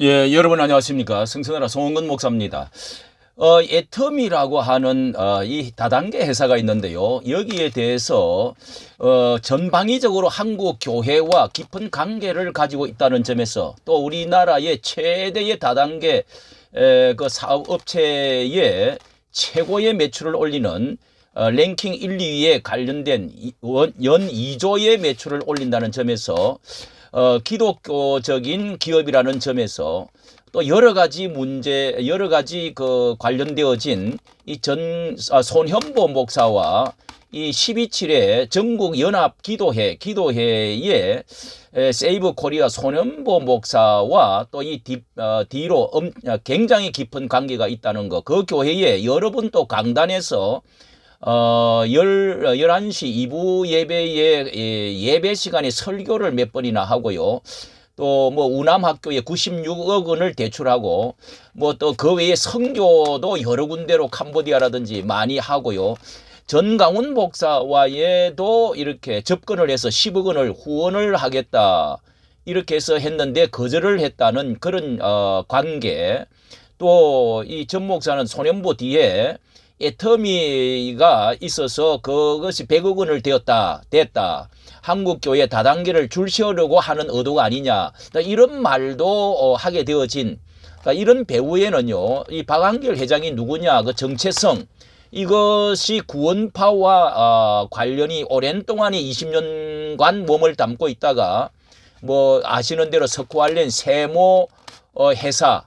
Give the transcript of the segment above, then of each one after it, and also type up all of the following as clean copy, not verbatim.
예, 여러분 안녕하십니까. 승천하라 송은근 목사입니다. 애텀이라고 하는 이 다단계 회사가 있는데요. 여기에 대해서 전방위적으로 한국 교회와 깊은 관계를 가지고 있다는 점에서 또 우리나라의 최대의 다단계 그 사업업체의 최고의 매출을 올리는 랭킹 1, 2위에 관련된 연 2조의 매출을 올린다는 점에서 기독교적인 기업이라는 점에서 또 여러 가지 문제, 여러 가지 그 관련되어진 이 손현보 목사와 이 12.7의 전국 연합 기도회의 세이브 코리아 손현보 목사와 또 이 뒤로 굉장히 깊은 관계가 있다는 거. 그 교회에 여러 분 또 강단에서 11시 2부 예배에 예배 시간에 설교를 몇 번이나 하고요. 또 뭐 우남학교에 96억 원을 대출하고 뭐 또 그 외에 선교도 여러 군데로 캄보디아라든지 많이 하고요. 전강훈 목사와에도 이렇게 접근을 해서 10억 원을 후원을 하겠다. 이렇게 해서 했는데 거절을 했다는 그런 관계. 또 이 전 목사는 소년보 뒤에 애터미가 있어서 그것이 100억 원을 됐다. 한국교회 다단계를 줄 세우려고 하는 의도가 아니냐. 이런 말도 하게 되어진 이런 배후에는요. 이 박한길 회장이 누구냐. 그 정체성. 이것이 구원파와 관련이 오랜 동안에 20년간 몸을 담고 있다가 뭐 아시는 대로 석호알렌 세모 회사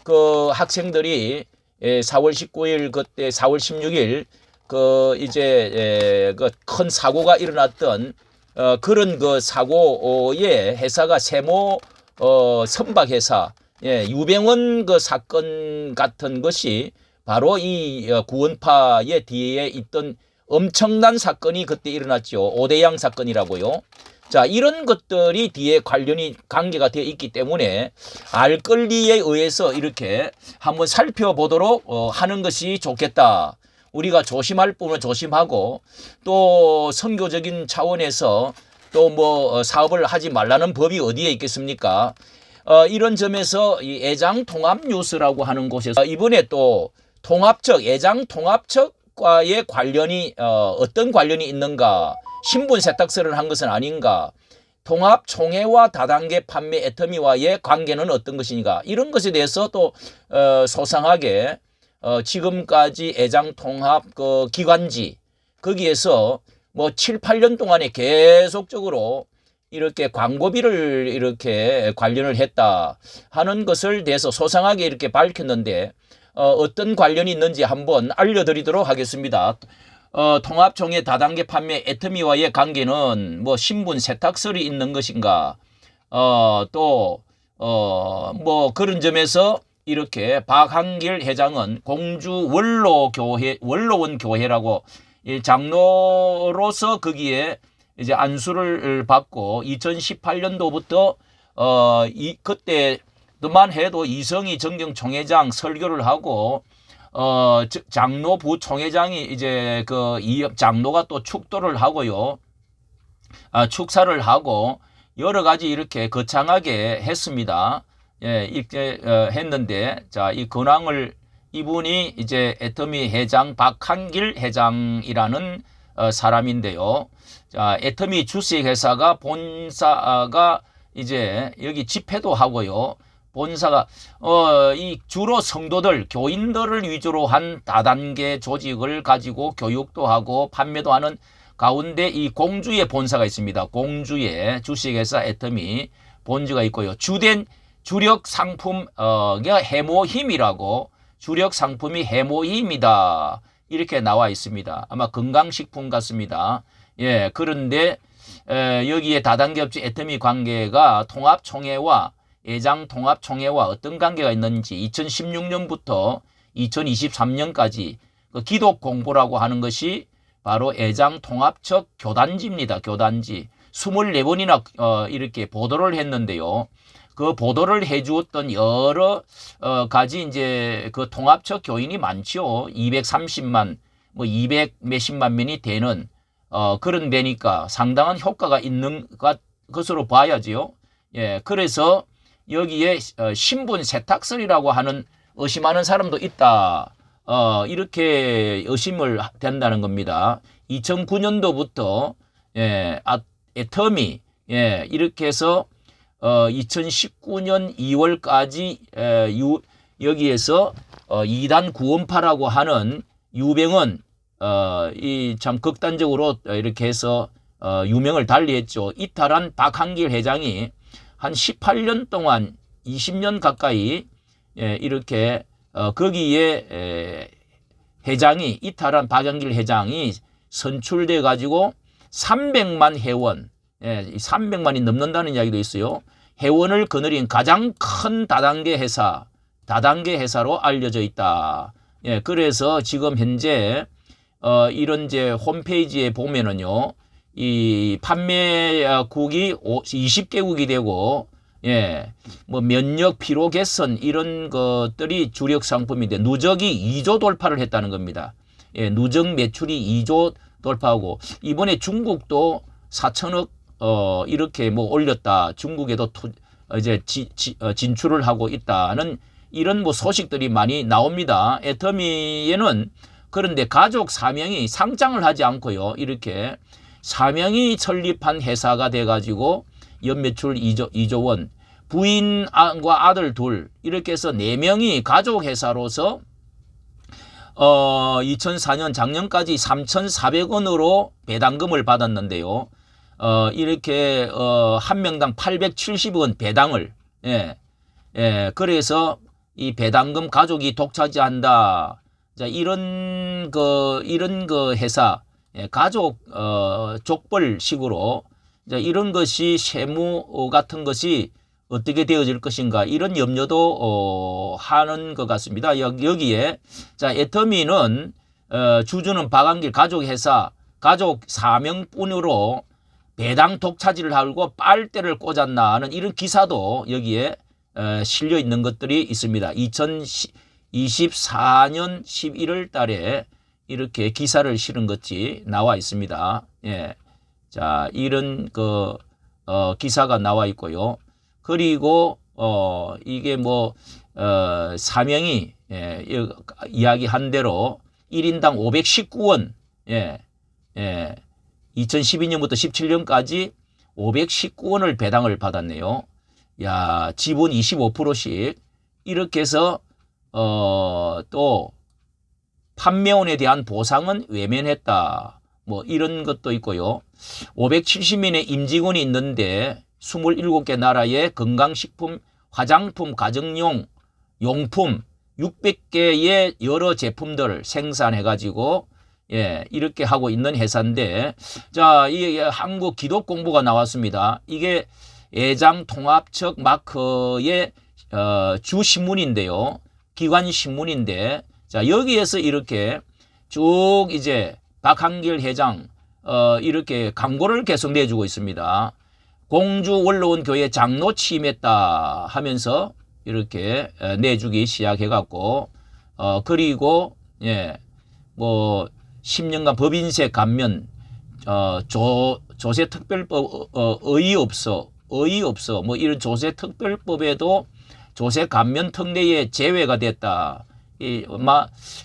그 학생들이 4월 19일 그때 4월 16일 그 이제 그 큰 사고가 일어났던 그런 그 사고의 회사가 세모 선박 회사 유병원 그 사건 같은 것이 바로 이 구원파의 뒤에 있던 엄청난 사건이 그때 일어났죠. 오대양 사건이라고요. 자, 이런 것들이 뒤에 관계가 되어 있기 때문에 알 권리에 의해서 이렇게 한번 살펴보도록 하는 것이 좋겠다. 우리가 조심할 부분은 조심하고 또 선교적인 차원에서 또 뭐 사업을 하지 말라는 법이 어디에 있겠습니까? 이런 점에서 이 애장통합뉴스라고 하는 곳에서 이번에 또 애장통합척과의 관련이 어떤 관련이 있는가? 신분 세탁서를 한 것은 아닌가? 통합총회와 다단계 판매 애터미와의 관계는 어떤 것인가? 이런 것에 대해서 또 소상하게 지금까지 애장통합 그 기관지 거기에서 뭐 7, 8년 동안에 계속적으로 이렇게 광고비를 이렇게 관련을 했다 하는 것을 대해서 소상하게 이렇게 밝혔는데 어떤 관련이 있는지 한번 알려드리도록 하겠습니다. 통합총회 다단계 판매 애터미와의 관계는 뭐 신분 세탁설이 있는 것인가? 뭐 그런 점에서 이렇게 박한길 회장은 공주 원로원 교회라고 장로로서 거기에 이제 안수를 받고 2018년도부터 그때만 해도 이성희 정경 총회장 설교를 하고 장로 부총회장이 이제 그 이 장로가 또 축도를 하고요. 축사를 하고 여러 가지 이렇게 거창하게 했습니다. 이렇게 했는데 자, 이 근황을 이분이 이제 애터미 회장 박한길 회장이라는 사람인데요. 자, 애터미 주식회사가 본사가 이제 여기 집회도 하고요. 본사가 이 주로 성도들 교인들을 위주로 한 다단계 조직을 가지고 교육도 하고 판매도 하는 가운데 이 공주의 본사가 있습니다. 공주의 주식회사 애터미 본주가 있고요. 주된 주력 상품 해모힘이라고 주력 상품이 해모힘이다 이렇게 나와 있습니다. 아마 건강식품 같습니다. 그런데 여기에 다단계 업체 애터미 관계가 통합총회와 애장통합총회와 어떤 관계가 있는지 2016년부터 2023년까지 그 기독공보라고 하는 것이 바로 애장통합척 교단지입니다. 교단지 24번이나 이렇게 보도를 했는데요. 그 보도를 해주었던 여러 가지 이제 그 통합척 교인이 많죠. 230만 뭐 200 몇십만 명이 되는 그런 데니까 상당한 효과가 있는 것으로 봐야지요. 그래서 여기에 신분 세탁설이라고 하는 의심하는 사람도 있다. 이렇게 의심을 된다는 겁니다. 2009년도부터 애터미 이렇게 해서 2019년 2월까지 여기에서 2단 구원파라고 하는 유병은 이 참 극단적으로 이렇게 해서 유명을 달리했죠. 이탈한 박한길 회장이 한 18년 동안 20년 가까이 이렇게 거기에 회장이 이탈한 박한길 회장이 선출돼 가지고 300만 회원 300만이 넘는다는 이야기도 있어요. 회원을 거느린 가장 큰 다단계 회사로 알려져 있다. 그래서 지금 현재 이런 이제 홈페이지에 보면은요, 이 판매국이 20개국이 되고, 뭐 면역 피로 개선 이런 것들이 주력 상품인데 누적이 2조 돌파를 했다는 겁니다. 누적 매출이 2조 돌파하고 이번에 중국도 4천억 이렇게 뭐 올렸다. 중국에도 이제 진출을 하고 있다는 이런 뭐 소식들이 많이 나옵니다. 애터미에는 그런데 가족 4명이 상장을 하지 않고요. 이렇게 4명이 설립한 회사가 돼가지고 연매출 2조 원, 부인과 아들 둘 이렇게 해서 4명이 가족 회사로서 2004년 작년까지 3,400원으로 배당금을 받았는데요. 이렇게 한 명당 870원 배당을 그래서 이 배당금 가족이 독차지한다. 자, 이런 거 회사 가족 족벌식으로 이런 것이 세무 같은 것이 어떻게 되어질 것인가 이런 염려도 하는 것 같습니다. 여기에 자 애터미는 주주는 박한길 가족회사 가족 4명뿐으로 배당 독차지를 하고 빨대를 꽂았나 하는 이런 기사도 여기에 실려 있는 것들이 있습니다. 2024년 11월 달에 이렇게 기사를 실은 것이 나와 있습니다. 자, 이런 기사가 나와 있고요. 그리고 이게 뭐 사명이 이야기한 대로 1인당 519원 2012년부터 17년까지 519원을 배당을 받았네요. 야, 지분 25%씩 이렇게 해서 또 판매원에 대한 보상은 외면했다. 뭐 이런 것도 있고요. 570명의 임직원이 있는데 27개 나라의 건강식품, 화장품, 가정용 용품 600개의 여러 제품들을 생산해 가지고 이렇게 하고 있는 회사인데 자, 이 한국 기독공보가 나왔습니다. 이게 애장통합측 마크의 주 신문인데요. 기관 신문인데 자, 여기에서 이렇게 쭉 이제 박한길 회장 이렇게 광고를 계속 내주고 있습니다. 공주 원로원 교회 장로 취임했다 하면서 이렇게 내주기 시작해 갖고 그리고 뭐 10년간 법인세 감면 조세특별법 의의 없어 뭐 이런 조세특별법에도 조세 감면 특례에 제외가 됐다.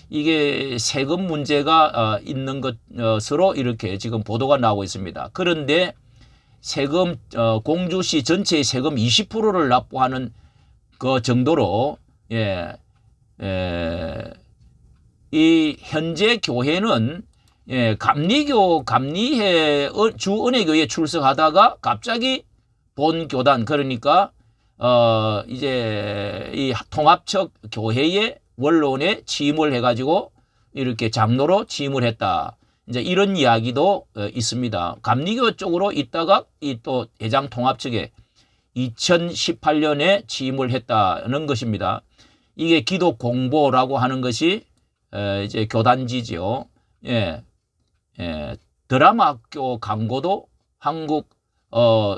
이게 세금 문제가 있는 것으로 이렇게 지금 보도가 나오고 있습니다. 그런데 세금 공주시 전체의 세금 20%를 납부하는 그 정도로 이 현재 교회는 감리회 주은혜교회에 출석하다가 갑자기 본 교단 그러니까 이제 이 통합적 교회의 원로원에 취임을 해가지고 이렇게 장로로 취임을 했다. 이제 이런 이야기도 있습니다. 감리교 쪽으로 있다가 이 또 회장 통합 측에 2018년에 취임을 했다는 것입니다. 이게 기독공보라고 하는 것이 이제 교단지죠. 드라마 학교 광고도 한국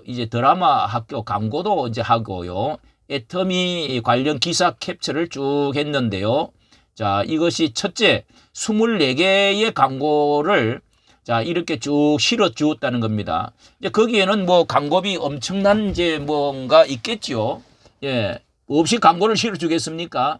이제 드라마 학교 광고도 이제 하고요. 애터미 관련 기사 캡처를 쭉 했는데요. 자, 이것이 첫째 24개의 광고를 자, 이렇게 쭉 실어 주었다는 겁니다. 이제 거기에는 뭐 광고비 엄청난 이제 뭔가 있겠죠. 예, 없이 광고를 실어주겠습니까?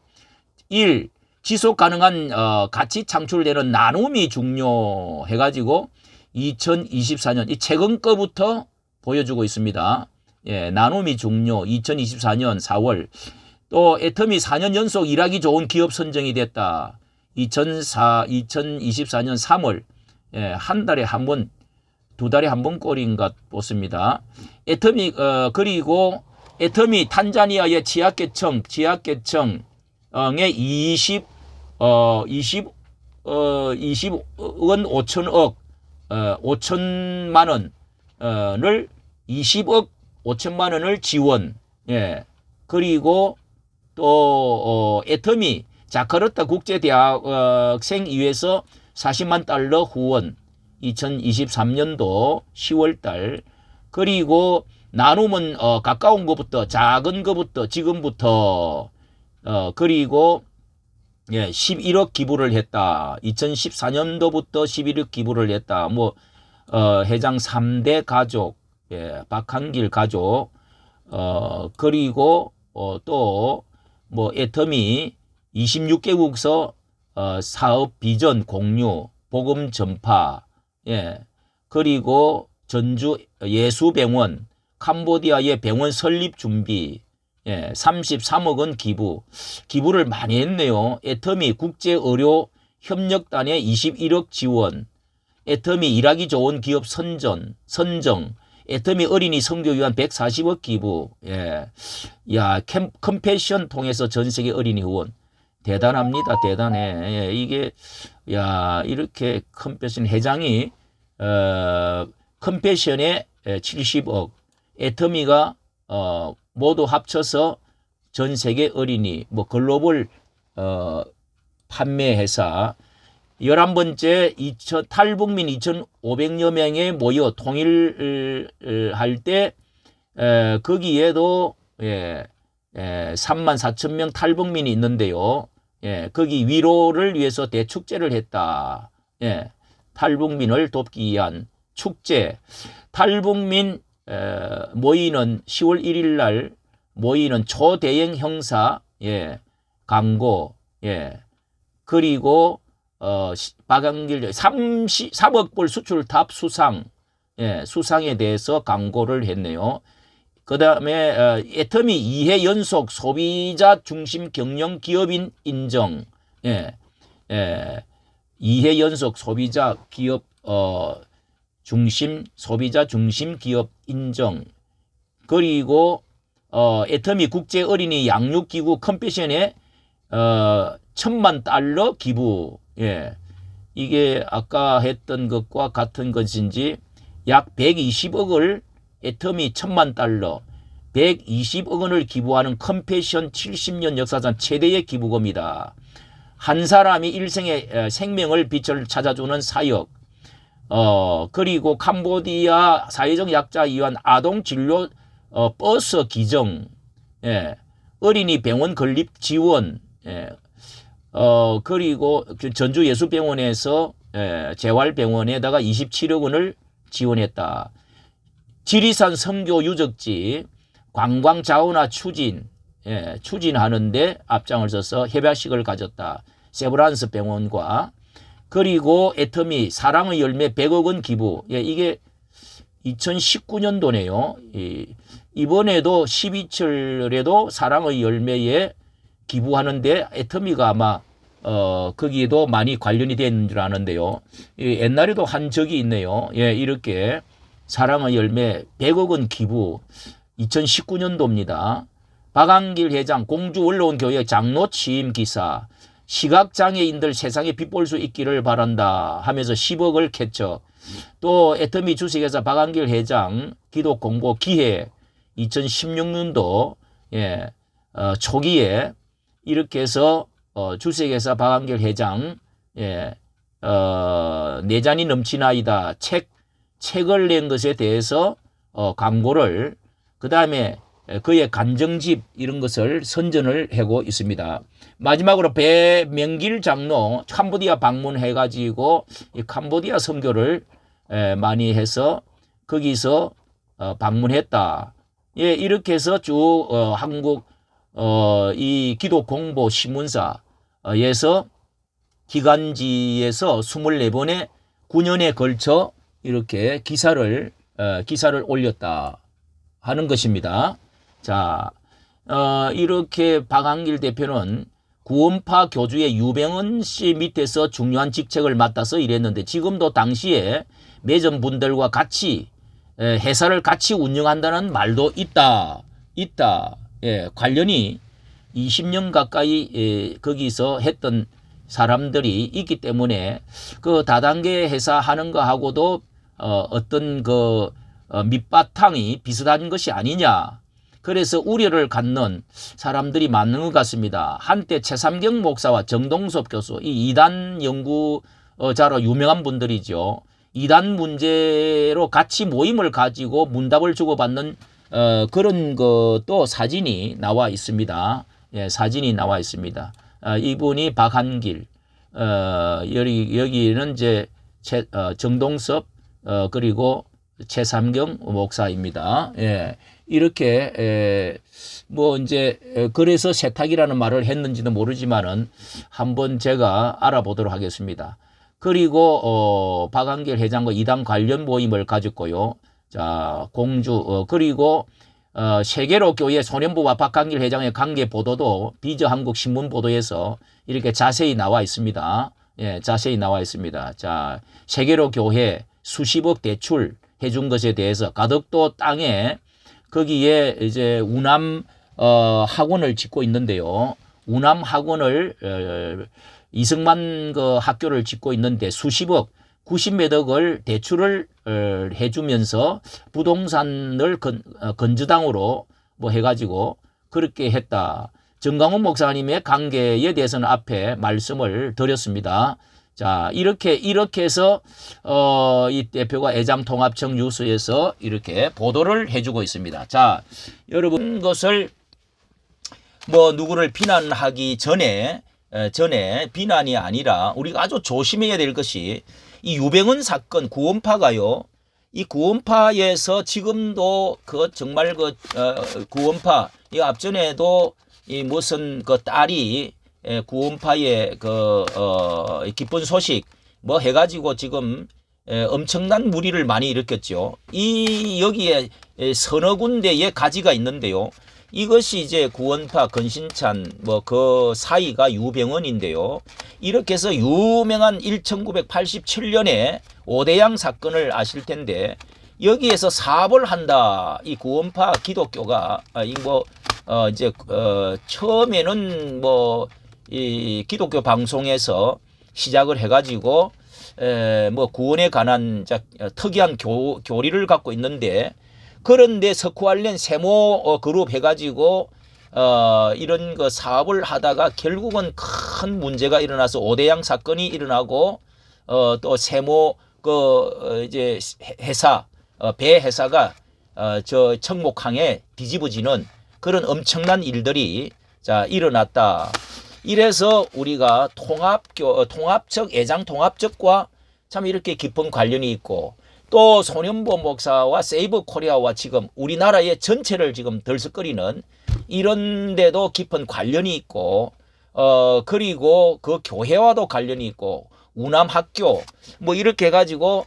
1. 지속 가능한 가치 창출되는 나눔이 중요해가지고 2024년 이 최근 거부터 보여주고 있습니다. 예, 나눔이 중요 2024년 4월 또 애터미 4년 연속 일하기 좋은 기업 선정이 됐다. 2024년 3월 예, 한 달에 한 번, 두 달에 한 번 꼴인가 보습니다. 애터미 그리고 애터미 탄자니아의 지하계청에 20원 5천억 5천만 원을 20억 5천만 원을 지원. 예. 그리고 또 애터미 자카르타 국제대학생위에서 40만 달러 후원 2023년도 10월달. 그리고 나눔은 가까운 것부터 작은 것부터 지금부터 그리고 예, 11억 기부를 했다. 2014년도부터 11억 기부를 했다. 뭐 회장 3대 가족, 예, 박한길 가족, 그리고 또 뭐 애터미 26개국서 사업 비전 공유, 복음 전파, 예, 그리고 전주 예수병원, 캄보디아의 병원 설립 준비, 예, 33억 원 기부를 많이 했네요. 애터미 국제의료협력단에 21억 지원, 애터미 일하기 좋은 기업 선정, 애터미 어린이 선교위원 140억 기부, 예, 야, 컴패션 통해서 전 세계 어린이 후원. 대단합니다. 대단해. 예, 이게, 야, 이렇게 컴패션 회장이, 컴패션에 70억, 애터미가, 모두 합쳐서 전 세계 어린이, 뭐, 글로벌, 판매 회사, 11번째 탈북민 2,500여 명에 모여 통일을 할 때, 거기에도, 예, 3만 4천 명 탈북민이 있는데요. 예, 거기 위로를 위해서 대축제를 했다. 예, 탈북민을 돕기 위한 축제. 탈북민, 모이는 10월 1일 날 모이는 초대형 형사, 예, 광고, 예, 그리고, 박한길 3억 불 수출 탑 수상, 예, 수상에 대해서 광고를 했네요. 그 다음에, 애터미 2회 연속 소비자 중심 경영 기업인 인정, 예, 2회 연속 소비자 기업, 소비자 중심 기업 인정. 그리고, 애터미 국제 어린이 양육기구 컴패션에, 1,000만 달러 기부. 예. 이게 아까 했던 것과 같은 것인지 약 120억을 애터미 1,000만 달러 120억 원을 기부하는 컴패션 70년 역사상 최대의 기부금이다. 한 사람이 일생의 생명을 빛을 찾아주는 사역. 그리고 캄보디아 사회적 약자 위한 아동 진료 버스 기증. 예. 어린이 병원 건립 지원. 예. 그리고 전주 예수병원에서 재활병원에다가 27억 원을 지원했다. 지리산 선교 유적지 관광 자원화 추진하는데 앞장을 서서 협약식을 가졌다. 세브란스 병원과. 그리고 애터미 사랑의 열매 100억 원 기부. 예, 이게 2019년도네요. 이번에도 12철에도 사랑의 열매에 기부하는데 애터미가 아마 거기에도 많이 관련이 되는 줄 아는데요. 옛날에도 한 적이 있네요. 예, 이렇게 사랑의 열매 100억 원 기부 2019년도입니다. 박한길 회장 공주 원로원 교회 장로 취임 기사 시각장애인들 세상에 빛볼 수 있기를 바란다 하면서 10억을 캡처. 또 애터미 주식회사 박한길 회장 기독 공고 기획 2016년도 예, 초기에 이렇게 해서 주식회사 박한길 회장 예, 내잔이 넘치나이다 책을 낸 것에 대해서 광고를 그 다음에 그의 간정집 이런 것을 선전을 하고 있습니다. 마지막으로 배명길 장로 캄보디아 방문해가지고 이 캄보디아 선교를 많이 해서 거기서 방문했다. 예, 이렇게 해서 쭉 한국 이 기독공보 신문사에서 기간지에서 24번에 9년에 걸쳐 이렇게 기사를 올렸다 하는 것입니다. 자, 이렇게 박한길 대표는 구원파 교주의 유병헌 씨 밑에서 중요한 직책을 맡아서 일했는데 지금도 당시에 매점분들과 같이 회사를 같이 운영한다는 말도 있다. 예, 관련이 20년 가까이 거기서 했던 사람들이 있기 때문에 그 다단계 회사 하는 거하고도 어떤 그 밑바탕이 비슷한 것이 아니냐. 그래서 우려를 갖는 사람들이 많은 것 같습니다. 한때 최삼경 목사와 정동섭 교수, 이 이단 연구자로 유명한 분들이죠. 이단 문제로 같이 모임을 가지고 문답을 주고받는 그런 것도 사진이 나와 있습니다. 예, 사진이 나와 있습니다. 이분이 박한길, 여기는 이제 정동섭, 그리고 최삼경 목사입니다. 예, 이렇게 뭐 이제 그래서 세탁이라는 말을 했는지도 모르지만은 한번 제가 알아보도록 하겠습니다. 그리고 박한길 회장과 이단 관련 모임을 가졌고요. 자, 공주 그리고 세계로 교회 소년부와 박한길 회장의 관계 보도도 비저 한국 신문 보도에서 이렇게 자세히 나와 있습니다. 예, 자세히 나와 있습니다. 자, 세계로 교회 수십억 대출 해준 것에 대해서 가덕도 땅에 거기에 이제 우남 학원을 짓고 있는데요. 우남 학원을 이승만 그 학교를 짓고 있는데 수십억 90몇 억을 대출을 해주면서 부동산을 건주당으로 뭐 해가지고 그렇게 했다. 정강훈 목사님의 관계에 대해서는 앞에 말씀을 드렸습니다. 자, 이렇게 해서 이 대표가 애잠통합청 뉴스에서 이렇게 보도를 해주고 있습니다. 자, 여러분 것을 뭐 누구를 비난하기 전에 비난이 아니라 우리가 아주 조심해야 될 것이 이 유병헌 사건 구원파가요. 이 구원파에서 지금도 그 정말 그 구원파 이 앞전에도 이 무슨 그 딸이 구원파의 그 기쁜 소식 뭐 해가지고 지금 엄청난 무리를 많이 일으켰죠. 이 여기에 서너 군데의 가지가 있는데요. 이것이 이제 구원파 건신찬 뭐 그 사이가 유병헌인데요. 이렇게 해서 유명한 1987년에 오대양 사건을 아실 텐데 여기에서 사업을 한다. 이 구원파 기독교가 이제 처음에는 뭐 이 기독교 방송에서 시작을 해가지고 뭐 구원에 관한 특이한 교리를 갖고 있는데 그런데 석후알렌 세모 그룹 해가지고 이런 그 사업을 하다가 결국은 큰 문제가 일어나서 오대양 사건이 일어나고 또 세모 그 이제 회사 배 회사가 저 청목항에 뒤집어지는 그런 엄청난 일들이 자 일어났다. 이래서 우리가 통합적 애장 통합적과 참 이렇게 깊은 관련이 있고 또 소년보 목사와 세이브 코리아와 지금 우리나라의 전체를 지금 들썩거리는 이런데도 깊은 관련이 있고 그리고 그 교회와도 관련이 있고 우남학교 뭐 이렇게 해가지고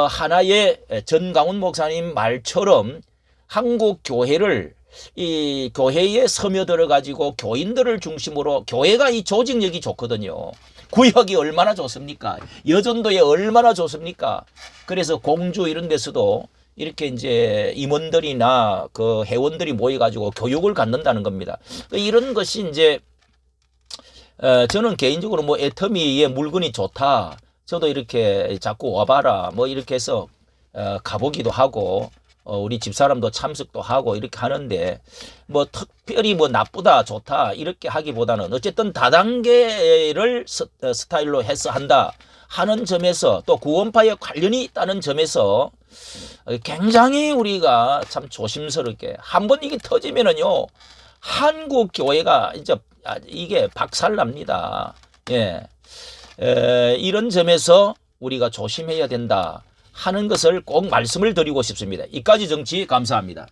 하나의 전강훈 목사님 말처럼 한국 교회를 이 교회에 스며들어 가지고 교인들을 중심으로 교회가 이 조직력이 좋거든요. 구역이 얼마나 좋습니까? 여전도에 얼마나 좋습니까? 그래서 공주 이런 데서도 이렇게 이제 임원들이나 그 회원들이 모여가지고 교육을 갖는다는 겁니다. 이런 것이 이제 저는 개인적으로 뭐 애터미의 물건이 좋다. 저도 이렇게 자꾸 와봐라. 뭐 이렇게 해서 가보기도 하고 우리 집사람도 참석도 하고 이렇게 하는데 뭐 특별히 뭐 나쁘다 좋다 이렇게 하기보다는 어쨌든 다단계를 스타일로 해서 한다 하는 점에서 또 구원파에 관련이 있다는 점에서 굉장히 우리가 참 조심스럽게 한번 이게 터지면은요 한국 교회가 이제 이게 박살납니다. 예, 이런 점에서 우리가 조심해야 된다 하는 것을 꼭 말씀을 드리고 싶습니다. 이까지 정치 감사합니다.